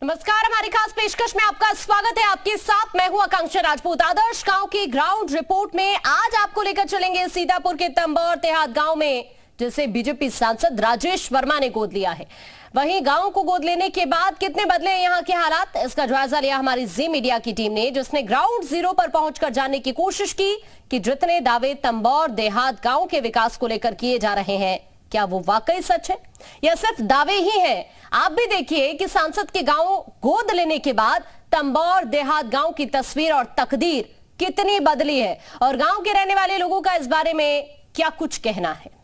नमस्कार, हमारी खास पेशकश में आपका स्वागत है। आपके साथ मैं हूं आकांक्षा राजपूत। आदर्श गांव की ग्राउंड रिपोर्ट में आज आपको लेकर चलेंगे सीतापुर के तंबौर देहात गांव में, जिसे बीजेपी सांसद राजेश वर्मा ने गोद लिया है। वहीं गांव को गोद लेने के बाद कितने बदले यहाँ के हालात, इसका जायजा लिया हमारी जी मीडिया की टीम ने, जिसने ग्राउंड जीरो पर पहुंचकर जानने की कोशिश की कि जितने दावे तंबौर देहात गांव के विकास को लेकर किए जा रहे हैं, क्या वो वाकई सच है या सिर्फ दावे ही हैं। आप भी देखिए कि सांसद के गांव गोद लेने के बाद तंबौर देहात गांव की तस्वीर और तकदीर कितनी बदली है और गांव के रहने वाले लोगों का इस बारे में क्या कुछ कहना है।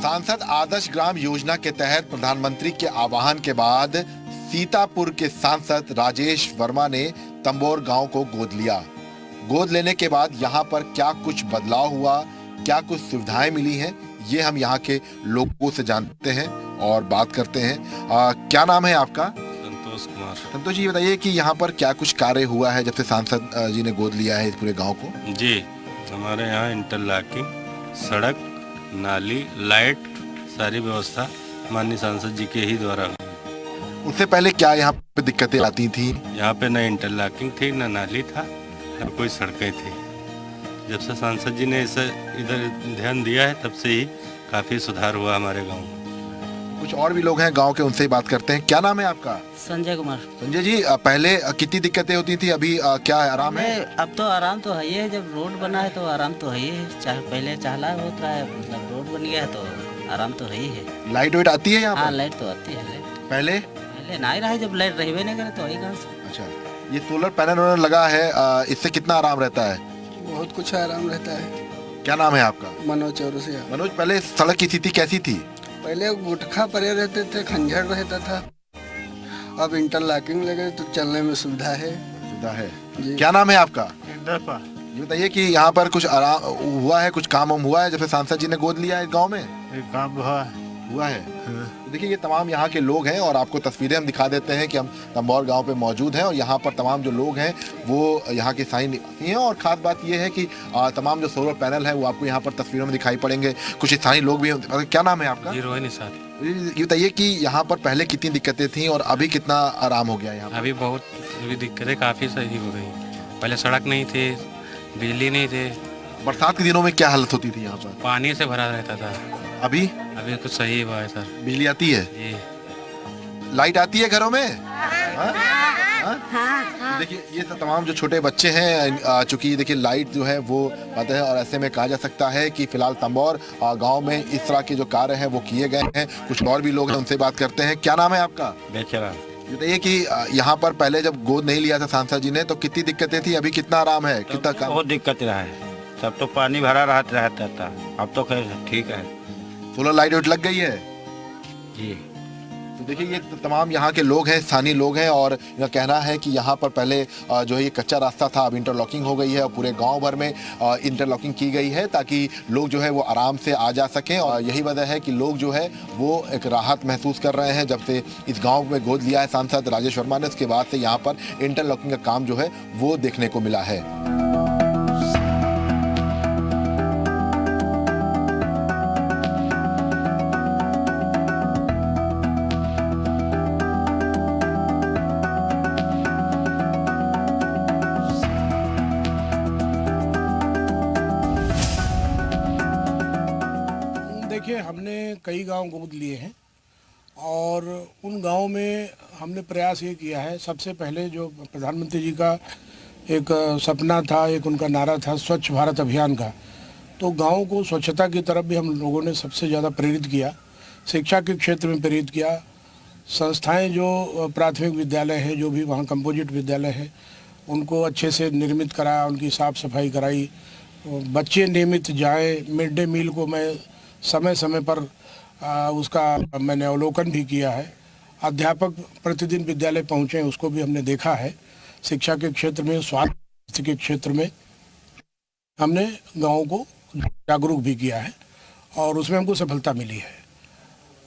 सांसद आदर्श ग्राम योजना के तहत प्रधानमंत्री के आह्वान के बाद सीतापुर के सांसद राजेश वर्मा ने तंबौर गांव को गोद लिया। गोद लेने के बाद यहां पर क्या कुछ बदलाव हुआ, क्या कुछ सुविधाएं मिली हैं, ये हम यहां के लोगों से जानते हैं और बात करते हैं। क्या नाम है आपका? संतोष कुमार। संतोष जी, बताइए कि यहाँ पर क्या कुछ कार्य हुआ है जब से सांसद जी ने गोद लिया है इस पूरे गाँव को? जी, हमारे यहाँ इंटरलॉकिंग, सड़क, नाली, लाइट, सारी व्यवस्था माननीय सांसद जी के ही द्वारा हुई। उससे पहले क्या यहाँ पे दिक्कतें आती थी? यहाँ पे न इंटरलॉकिंग थी, न नाली था, न कोई सड़कें थी। जब से सांसद जी ने इसे इधर ध्यान दिया है तब से ही काफ़ी सुधार हुआ हमारे गांव में। कुछ और भी लोग हैं गांव के, उनसे ही बात करते हैं। क्या नाम है आपका? संजय कुमार। संजय जी, पहले कितनी दिक्कतें होती थी, अभी क्या है, आराम है? अब तो आराम तो है ही है। जब रोड बना है तो आराम तो है ही है। चाहे पहले चाहला होता है, मतलब रोड बन गया है तो आराम तो है ही है। लाइट वाइट आती है यहाँ पर? हाँ, लाइट तो आती है। लाइट पहले ना ही रहा है, जब लाइट रही नहीं करे तो आई कहाँ से। अच्छा, ये सोलर पैनल लगा है, इससे कितना आराम रहता है? बहुत कुछ आराम रहता है। क्या नाम है आपका? मनोज चौरसिया। मनोज, पहले सड़क की स्थिति कैसी थी? पहले गुटखा पड़े रहते थे, खंजर रहता था। अब इंटरलॉकिंग लगे तो चलने में सुविधा है। सुविधा है। क्या नाम है आपका? ये बताइए कि यहाँ पर कुछ आराम हुआ है, कुछ काम हुआ है जब से सांसद जी ने गोद लिया है इस गाँव में? काम हुआ है। तो देखिए, ये तमाम यहाँ के लोग हैं और आपको तस्वीरें हम दिखा देते हैं कि हम तंबौर गांव पे मौजूद हैं और यहाँ पर तमाम जो लोग हैं वो यहाँ के स्थानीय निवासी हैं। और खास बात ये है कि तमाम जो सोलर पैनल है वो आपको यहाँ पर तस्वीरों में दिखाई पड़ेंगे। कुछ स्थानीय लोग भी हैं। क्या नाम है आपका? रोहिणी साहब। ये बताइए कि यहाँ पर पहले कितनी दिक्कतें थी और अभी कितना आराम हो गया यहाँ? अभी बहुत दिक्कतें काफ़ी सही हो गई। पहले सड़क नहीं थी, बिजली नहीं थी। बरसात के दिनों में क्या हालत होती थी यहाँ पर? पानी से भरा रहता था। अभी कुछ सही हुआ है सर। बिजली आती है? जी। लाइट आती है घरों में? देखिए, ये तमाम जो छोटे बच्चे हैं, चूंकि देखिए लाइट जो है वो बंद है और ऐसे में कहा जा सकता है कि फिलहाल तंबौर गांव में इस तरह के जो कार्य हैं वो किए गए हैं। कुछ और भी लोग हैं, उनसे बात करते हैं। क्या नाम है आपका? बेचारा। बताइए कि यहाँ पर पहले जब गोद नहीं लिया था सांसद जी ने तो कितनी दिक्कतें थी, अभी कितना आराम है, कितना काम? बहुत दिक्कत रहा है, सब तो पानी भरा रहता था। अब तो खैर ठीक है। सोलर लाइट लग गई है जी। तो देखिए, ये तमाम यहाँ के लोग हैं, स्थानीय लोग हैं और इनका कहना है कि यहाँ पर पहले जो है ये कच्चा रास्ता था, अब इंटरलॉकिंग हो गई है और पूरे गांव भर में इंटरलॉकिंग की गई है ताकि लोग जो है वो आराम से आ जा सकें। और यही वजह है कि लोग जो है वो एक राहत महसूस कर रहे हैं जब से इस गाँव में गोद लिया है सांसद राजेश वर्मा ने। उसके बाद से यहाँ पर इंटरलॉकिंग का काम जो है वो देखने को मिला है। देखिए, हमने कई गांव गोद लिए हैं और उन गांव में हमने प्रयास ये किया है। सबसे पहले जो प्रधानमंत्री जी का एक सपना था, एक उनका नारा था स्वच्छ भारत अभियान का, तो गांव को स्वच्छता की तरफ भी हम लोगों ने सबसे ज़्यादा प्रेरित किया। शिक्षा के क्षेत्र में प्रेरित किया। संस्थाएं जो प्राथमिक विद्यालय हैं, जो भी वहाँ कंपोजिट विद्यालय हैं, उनको अच्छे से निर्मित कराया, उनकी साफ़ सफाई कराई। बच्चे नियमित जाएँ। मिड डे मील को मैं समय समय पर उसका मैंने अवलोकन भी किया है। अध्यापक प्रतिदिन विद्यालय पहुँचे, उसको भी हमने देखा है। शिक्षा के क्षेत्र में स्वास्थ्य स्वास्थ्य के क्षेत्र में हमने गाँव को जागरूक भी किया है और उसमें हमको सफलता मिली है।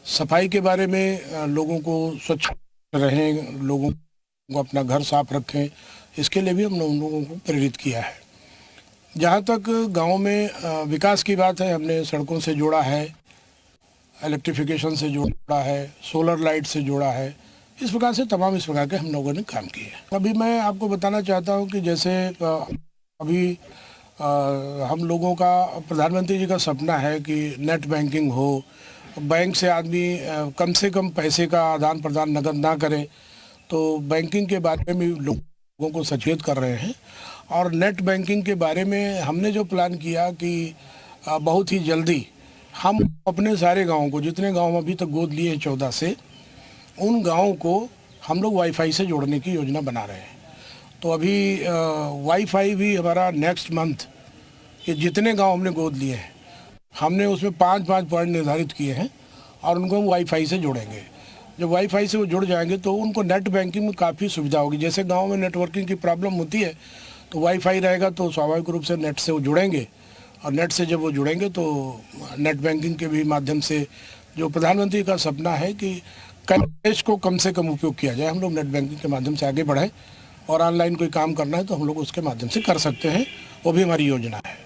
सफाई के बारे में लोगों को स्वच्छ रहें, लोगों को अपना घर साफ रखें, इसके लिए भी हमने उन लोगों को प्रेरित किया है। जहाँ तक गांव में विकास की बात है, हमने सड़कों से जोड़ा है, इलेक्ट्रिफिकेशन से जोड़ा है, सोलर लाइट से जोड़ा है। इस प्रकार से तमाम इस प्रकार के हम लोगों ने काम किए हैं। अभी मैं आपको बताना चाहता हूँ कि जैसे अभी हम लोगों का प्रधानमंत्री जी का सपना है कि नेट बैंकिंग हो, बैंक से आदमी कम से कम पैसे का आदान प्रदान नगद ना करे, तो बैंकिंग के बारे में लोगों को सचेत कर रहे हैं। और नेट बैंकिंग के बारे में हमने जो प्लान किया कि बहुत ही जल्दी हम अपने सारे गाँव को, जितने गाँव अभी तक गोद लिए हैं 14 से, उन गाँव को हम लोग वाईफाई से जोड़ने की योजना बना रहे हैं। तो अभी वाईफाई भी हमारा नेक्स्ट मंथ, ये जितने गांव हमने गोद लिए हैं, हमने उसमें 5-5 पॉइंट निर्धारित किए हैं और उनको हम वाईफाई से जोड़ेंगे। जब वाईफाई से वो जुड़ जाएंगे तो उनको नेट बैंकिंग में काफ़ी सुविधा होगी। जैसे गांव में नेटवर्किंग की प्रॉब्लम होती है, तो वाईफाई रहेगा तो स्वाभाविक रूप से नेट से वो जुड़ेंगे, और नेट से जब वो जुड़ेंगे तो नेट बैंकिंग के भी माध्यम से जो प्रधानमंत्री का सपना है कि कैश को कम से कम उपयोग किया जाए, हम लोग नेट बैंकिंग के माध्यम से आगे बढ़ें और ऑनलाइन कोई काम करना है तो हम लोग उसके माध्यम से कर सकते हैं, वो भी हमारी योजना है।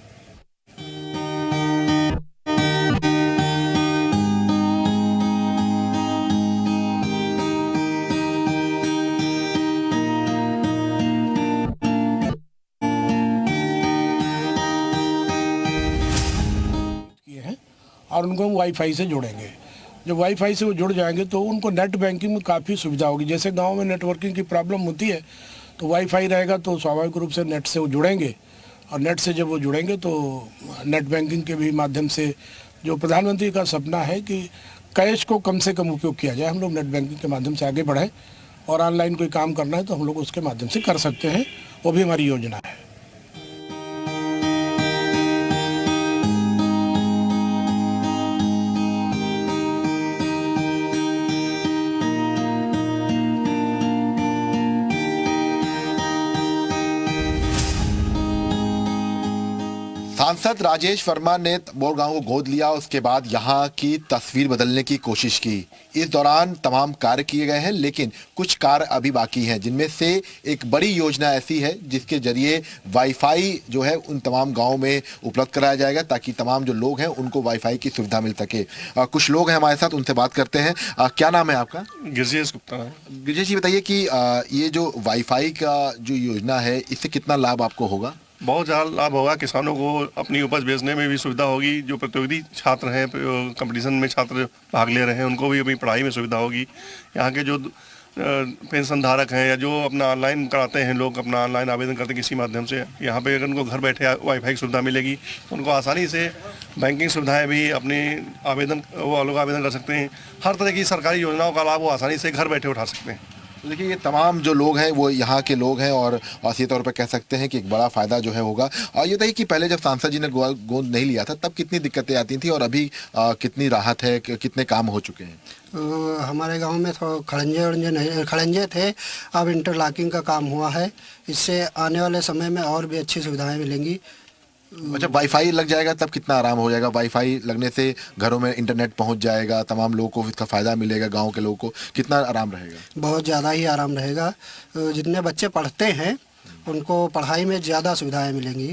और उनको हम वाईफाई से जोड़ेंगे। जब वाईफाई से वो जुड़ जाएंगे तो उनको नेट बैंकिंग में काफ़ी सुविधा होगी। जैसे गांव में नेटवर्किंग की प्रॉब्लम होती है, तो वाईफाई रहेगा तो स्वाभाविक रूप से नेट से वो जुड़ेंगे, और नेट से जब वो जुड़ेंगे तो नेट बैंकिंग के भी माध्यम से जो प्रधानमंत्री का सपना है कि कैश को कम से कम उपयोग किया जाए, हम लोग नेट बैंकिंग के माध्यम से आगे बढ़ें और ऑनलाइन कोई काम करना है तो हम लोग उसके माध्यम से कर सकते हैं, वो भी हमारी योजना है। सांसद राजेश वर्मा ने बोर गांव को गोद लिया, उसके बाद यहां की तस्वीर बदलने की कोशिश की। इस दौरान तमाम कार्य किए गए हैं, लेकिन कुछ कार्य अभी बाकी हैं, जिनमें से एक बड़ी योजना ऐसी है जिसके जरिए वाईफाई जो है उन तमाम गांवों में उपलब्ध कराया जाएगा, ताकि तमाम जो लोग हैं उनको वाईफाई की सुविधा मिल सके। कुछ लोग हैं हमारे साथ, उनसे बात करते हैं। क्या नाम है आपका? गिरजेश गुप्ता है। गिरजेश जी, बताइए कि ये जो वाईफाई का जो योजना है, इससे कितना लाभ आपको होगा? बहुत ज़्यादा लाभ होगा। किसानों को अपनी उपज बेचने में भी सुविधा होगी। जो प्रतियोगी छात्र हैं, कंपटीशन में छात्र भाग ले रहे हैं, उनको भी अपनी पढ़ाई में सुविधा होगी। यहाँ के जो पेंशन धारक हैं या जो अपना ऑनलाइन कराते हैं, लोग अपना ऑनलाइन आवेदन करते हैं किसी माध्यम से, यहाँ पे अगर उनको घर बैठे वाईफाई की सुविधा मिलेगी तो उनको आसानी से बैंकिंग सुविधाएं भी अपनी वो लोग आवेदन कर सकते हैं। हर तरह की सरकारी योजनाओं का लाभ वो आसानी से घर बैठे उठा सकते हैं। तो देखिए, ये तमाम जो लोग हैं वो यहाँ के लोग हैं और सीधे तौर पर कह सकते हैं कि एक बड़ा फ़ायदा जो है होगा। और ये बताइए कि पहले जब सांसद जी ने गोद नहीं लिया था तब कितनी दिक्कतें आती थी और अभी कितनी राहत है, कितने काम हो चुके हैं? हमारे गांव में तो खड़ंजे थे, अब इंटरलॉकिंग का काम हुआ है। इससे आने वाले समय में और भी अच्छी सुविधाएँ मिलेंगी। अच्छा, वाईफाई लग जाएगा तब कितना आराम हो जाएगा? वाईफाई लगने से घरों में इंटरनेट पहुंच जाएगा, तमाम लोगों को इसका फ़ायदा मिलेगा। गांव के लोगों को कितना आराम रहेगा? बहुत ज़्यादा ही आराम रहेगा। जितने बच्चे पढ़ते हैं उनको पढ़ाई में ज़्यादा सुविधाएं मिलेंगी।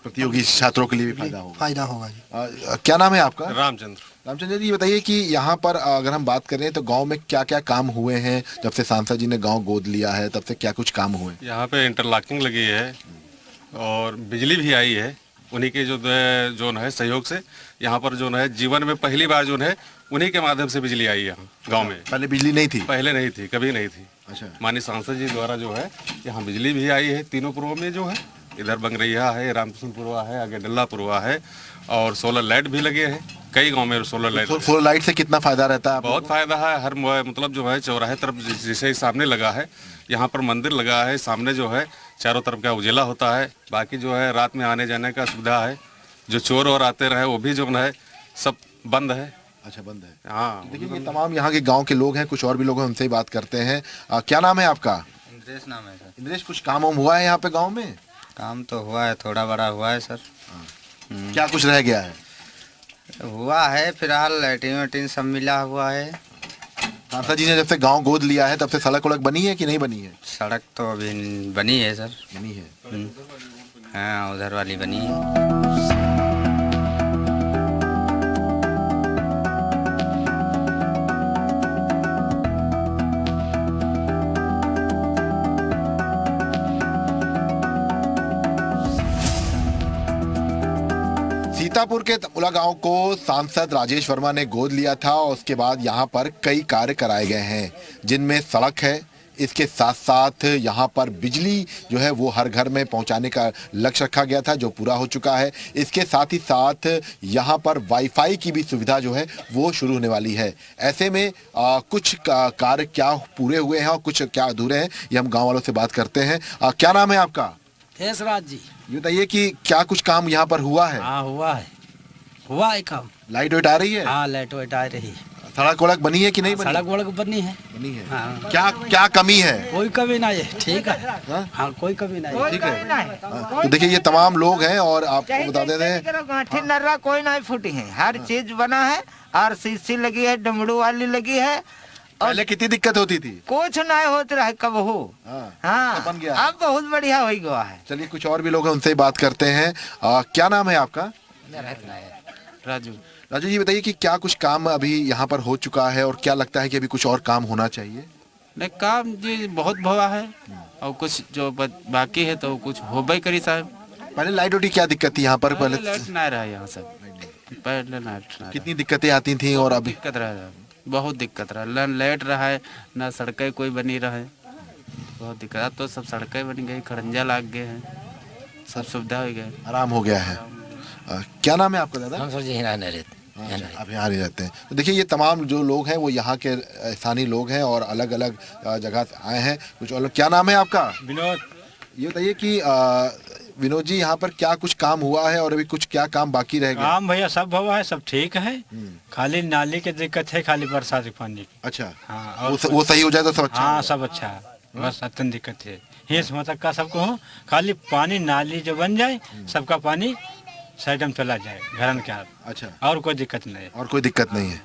प्रतियोगी छात्रों के लिए भी फ़ायदा होगा जी। क्या नाम है आपका? रामचंद्र जी, बताइए कि यहाँ पर अगर हम बात करें तो गाँव में क्या क्या काम हुए हैं? जब से सांसद जी ने गाँव गोद लिया है तब से क्या कुछ काम हुए? यहाँ पे इंटरलॉकिंग लगी है और बिजली भी आई है। उन्हीं के जो है सहयोग से यहाँ पर जो है जीवन में पहली बार जो है उन्हीं के माध्यम से बिजली आई यहाँ गांव में। पहले बिजली नहीं थी? पहले नहीं थी, कभी नहीं थी। अच्छा। माननीय सांसद जी द्वारा जो है यहाँ बिजली भी आई है तीनों पुरवा में, जो है इधर बंगरैया है, रामकृष्णपुरवा है, आगे डल्लापुरवा है, और सोलर लाइट भी लगे हैं कई गांव में। सोलर लाइट से कितना फायदा रहता है? बहुत फायदा है। हर मतलब जो है चौराहे तरफ जैसे सामने लगा है, यहाँ पर मंदिर लगा है, सामने जो है चारों तरफ का उजाला होता है। बाकी जो है रात में आने जाने का सुविधा है। जो चोर और आते रहे वो भी जो है सब बंद है। अच्छा, बंद है। हाँ, देखिए, ये तमाम यहाँ के गांव के लोग हैं, कुछ और भी लोग हैं, उनसे ही बात करते हैं। क्या नाम है आपका? इंद्रेश नाम है सर। इंद्रेश, कुछ काम वाम हुआ है यहाँ पे गांव में? काम तो हुआ है, थोड़ा बड़ा हुआ है सर। क्या कुछ रह गया है? हुआ है, फिलहाल लैट्रिन वैट्रिन सब मिला हुआ है। सांसद जी ने जब से गांव गोद लिया है तब से सड़क वड़क बनी है कि नहीं बनी है? सड़क तो अभी बनी है सर। बनी है। हाँ, उधर वाली बनी है। सीतापुर के तमुला गांव को सांसद राजेश वर्मा ने गोद लिया था और उसके बाद यहां पर कई कार्य कराए गए हैं, जिनमें सड़क है, इसके साथ साथ यहाँ पर बिजली जो है वो हर घर में पहुँचाने का लक्ष्य रखा गया था, जो पूरा हो चुका है। इसके साथ ही साथ यहाँ पर वाईफाई की भी सुविधा जो है वो शुरू होने वाली है। ऐसे में कुछ कार्य क्या पूरे हुए हैं और कुछ क्या अधूरे हैं, ये हम गाँव वालों से बात करते हैं। क्या नाम है आपका? यशराज जी। ये बताइए कि क्या कुछ काम यहाँ पर हुआ है? हाँ हुआ है काम। लाइट वाइट आ रही है? हाँ लाइट वाइट आ रही है। सड़क वड़क बनी है कि नहीं बनी? सड़क वड़क बनी है। बनी है। हाँ। क्या क्या कमी है? कोई कमी नहीं है, ठीक है। हाँ कोई कमी नहीं है, ठीक है। तो देखिए ये तमाम लोग हैं और आपको बता देते हैं नर्रा कोई नहीं फूटी है, हर चीज बना है, RCC लगी है, डमरू वाली लगी है। पहले कितनी दिक्कत होती थी? कुछ नहीं होता रहा कब हो। हाँ बन गया। अब बहुत बढ़िया हो गया है। चलिए कुछ और भी लोग हैं, उनसे ही बात करते हैं। क्या नाम है आपका? राजू। राजू जी बताइए कि क्या कुछ काम अभी यहाँ पर हो चुका है और क्या लगता है कि अभी कुछ और काम होना चाहिए? नहीं, काम जी बहुत हुआ है और कुछ जो बाकी है तो कुछ हो भाई करी साहब। पहले लाइट वाइट क्या दिक्कत थी यहाँ पर? पहले लाइट नहीं रहा यहाँ सब, पहले लाइट नहीं। कितनी दिक्कतें आती थी और अभी? दिक्कत रहा, बहुत दिक्कत रहा। न लाइट रहा है, न सड़कें कोई बनी रहे, बहुत दिक्कत। अब तो सब सड़कें बन गई, खड़ंजा लाग गए हैं, सब सुविधा हो गए, आराम हो गया है। क्या नाम है आपका दादा? हम सर जी आप यहाँ नहीं रहते हैं। तो देखिए ये तमाम जो लोग हैं वो यहाँ के स्थानीय लोग हैं और अलग अलग जगह से आए हैं कुछ और लोग। क्या नाम है आपका? विनोद। ये बताइए कि विनोद जी यहाँ पर क्या कुछ काम हुआ है और अभी कुछ क्या काम बाकी रह गया? काम भैया सब हुआ है, सब ठीक है। खाली नाली की दिक्कत है, खाली बरसात के पानी की। अच्छा। हाँ, और वो सही हो जाए तो सब अच्छा? हाँ सब अच्छा है, बस अत्यंत दिक्कत है हिंस मतलब का सबको हो, खाली पानी नाली जो बन जाए सबका पानी साइड में चला जाए घर के। अच्छा। और कोई दिक्कत नहीं है। और कोई दिक्कत नहीं है,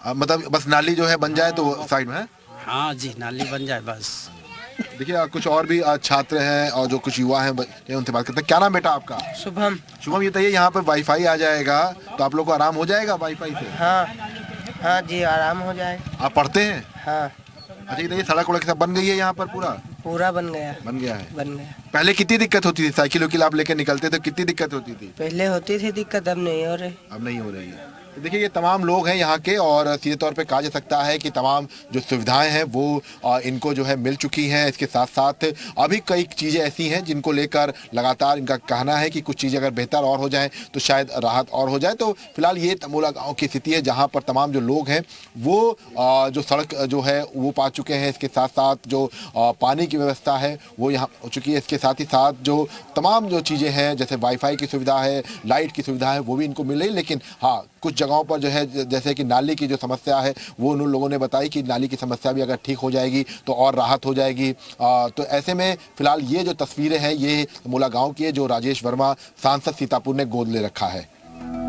मतलब बस नाली जो है बन जाए तो साइड में है। हाँ जी नाली बन जाए बस। देखिए कुछ और भी छात्र हैं और जो कुछ युवा हैं उनसे बात करते हैं। क्या नाम बेटा आपका? शुभम। शुभम ये बताइए यहाँ पर वाईफाई आ जाएगा तो आप लोग को आराम हो जाएगा वाईफाई से? हाँ जी आराम हो जाए। आप पढ़ते हैं? हाँ। अच्छा ये सड़क वड़क सब बन गई है यहाँ पर? पूरा बन गया है। बन गया। पहले कितनी दिक्कत होती थी? साइकिल वाइकिल आप लेकर निकलते थे, कितनी दिक्कत होती थी? पहले होती थी दिक्कत, अब नहीं हो रही। अब नहीं हो रही है। तो देखिए ये तमाम लोग हैं यहाँ के और सीधे तौर पे कहा जा सकता है कि तमाम जो सुविधाएं हैं वो इनको जो है मिल चुकी हैं। इसके साथ साथ अभी कई चीज़ें ऐसी हैं जिनको लेकर लगातार इनका कहना है कि कुछ चीज़ें अगर बेहतर और हो जाएं तो शायद राहत और हो जाए। तो फिलहाल ये तमुला गाँव की स्थिति है जहाँ पर तमाम जो लोग हैं वो जो सड़क जो है वो पा चुके हैं। इसके साथ साथ जो पानी की व्यवस्था है वो यहाँ हो चुकी है। इसके साथ ही साथ जो तमाम जो चीज़ें हैं जैसे वाईफाई की सुविधा है, लाइट की सुविधा है वो भी इनको मिल रही। लेकिन हाँ कुछ जगहों पर जो है जैसे कि नाली की जो समस्या है वो उन लोगों ने बताई कि नाली की समस्या भी अगर ठीक हो जाएगी तो और राहत हो जाएगी। तो ऐसे में फिलहाल ये जो तस्वीरें हैं ये तमुला गांव की है जो राजेश वर्मा सांसद सीतापुर ने गोद ले रखा है।